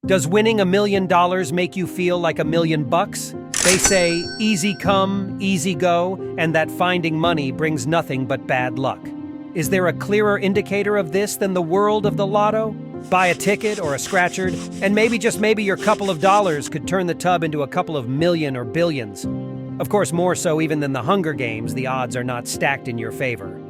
Does winning $1 million make you feel like $1,000,000? They say easy come, easy go, and that finding money brings nothing but bad luck. Is there a clearer indicator of this than the world of the lotto? Buy a ticket or a scratchered, and maybe your couple of dollars could turn the tub into a couple of million or billions. Of course, more so even than the Hunger Games, the odds are not stacked in your favor.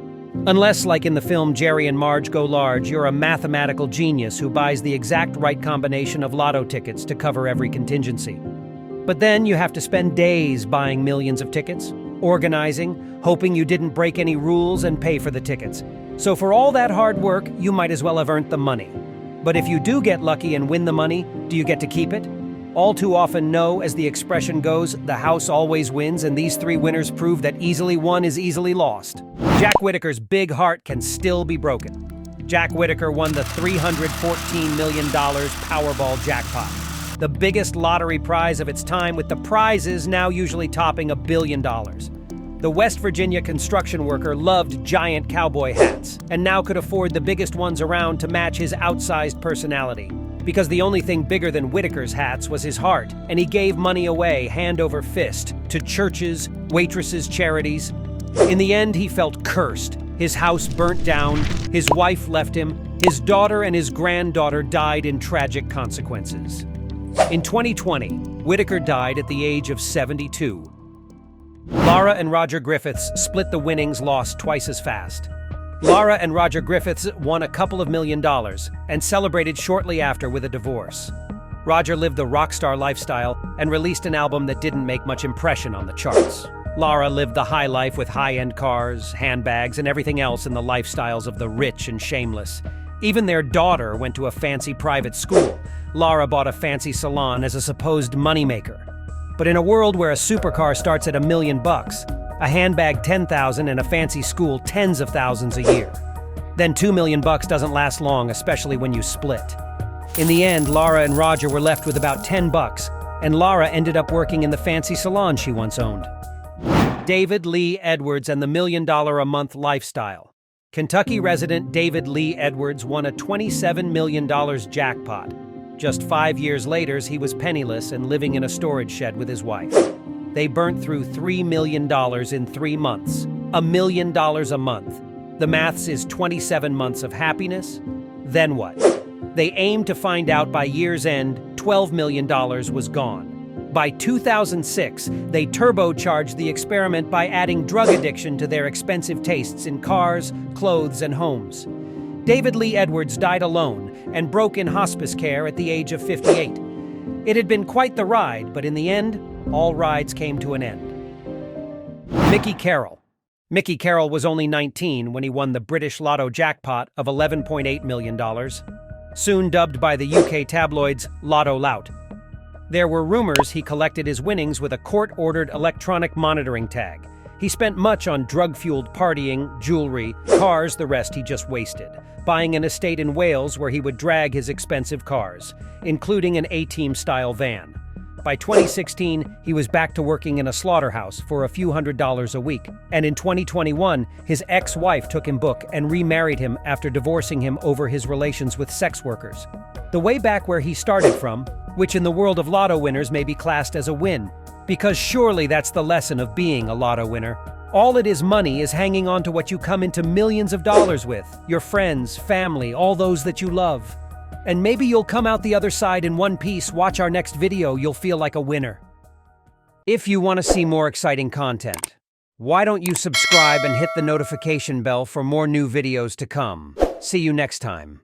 Unless, like in the film Jerry and Marge Go Large, you're a mathematical genius who buys the exact right combination of lotto tickets to cover every contingency. But then you have to spend days buying millions of tickets, organizing, hoping you didn't break any rules, and pay for the tickets. So for all that hard work, you might as well have earned the money. But if you do get lucky and win the money, do you get to keep it? All too often, no, as the expression goes, the house always wins, and these three winners prove that easily won is easily lost. Jack Whitaker's big heart can still be broken. Jack Whitaker won the $314 million Powerball jackpot, the biggest lottery prize of its time, with the prizes now usually topping $1 billion. The West Virginia construction worker loved giant cowboy hats, and now could afford the biggest ones around to match his outsized personality. Because the only thing bigger than Whitaker's hats was his heart, and he gave money away hand over fist to churches, waitresses, charities. In the end, he felt cursed. His house burnt down, his wife left him, his daughter and his granddaughter died in tragic consequences. In 2020, Whitaker died at the age of 72. Lara and Roger Griffiths split the winnings lost twice as fast. Lara and Roger Griffiths won a couple of $1 million and celebrated shortly after with a divorce. Roger lived the rock star lifestyle and released an album that didn't make much impression on the charts. Lara lived the high life with high-end cars, handbags, and everything else in the lifestyles of the rich and shameless. Even their daughter went to a fancy private school. Lara bought a fancy salon as a supposed moneymaker. But in a world where a supercar starts at $1 million, a handbag $10,000, and a fancy school tens of thousands a year, then $2 million doesn't last long, especially when you split. In the end, Lara and Roger were left with about $10, and Lara ended up working in the fancy salon she once owned. David Lee Edwards and the $1 million a month lifestyle. Kentucky resident David Lee Edwards won a $27 million jackpot. Just 5 years later, he was penniless and living in a storage shed with his wife. They burnt through $3 million in 3 months. $1 million a month. The maths is 27 months of happiness. Then what? They aimed to find out by year's end $12 million was gone. By 2006, they turbocharged the experiment by adding drug addiction to their expensive tastes in cars, clothes, and homes. David Lee Edwards died alone and broke in hospice care at the age of 58. It had been quite the ride, but in the end, all rides came to an end. Mickey Carroll. Mickey Carroll was only 19 when he won the British Lotto jackpot of $11.8 million, soon dubbed by the UK tabloids Lotto Lout. There were rumors he collected his winnings with a court-ordered electronic monitoring tag. He spent much on drug-fueled partying, jewelry, cars, the rest he just wasted, buying an estate in Wales where he would drag his expensive cars, including an A-Team-style van. By 2016, he was back to working in a slaughterhouse for a few $100s a week. And in 2021, his ex-wife took him book and remarried him after divorcing him over his relations with sex workers. The way back where he started from, which in the world of lotto winners may be classed as a win, because surely that's the lesson of being a lotto winner. All it is money is hanging on to what you come into millions of dollars with, your friends, family, all those that you love. And maybe you'll come out the other side in one piece. Watch our next video, you'll feel like a winner. If you want to see more exciting content, why don't you subscribe and hit the notification bell for more new videos to come? See you next time.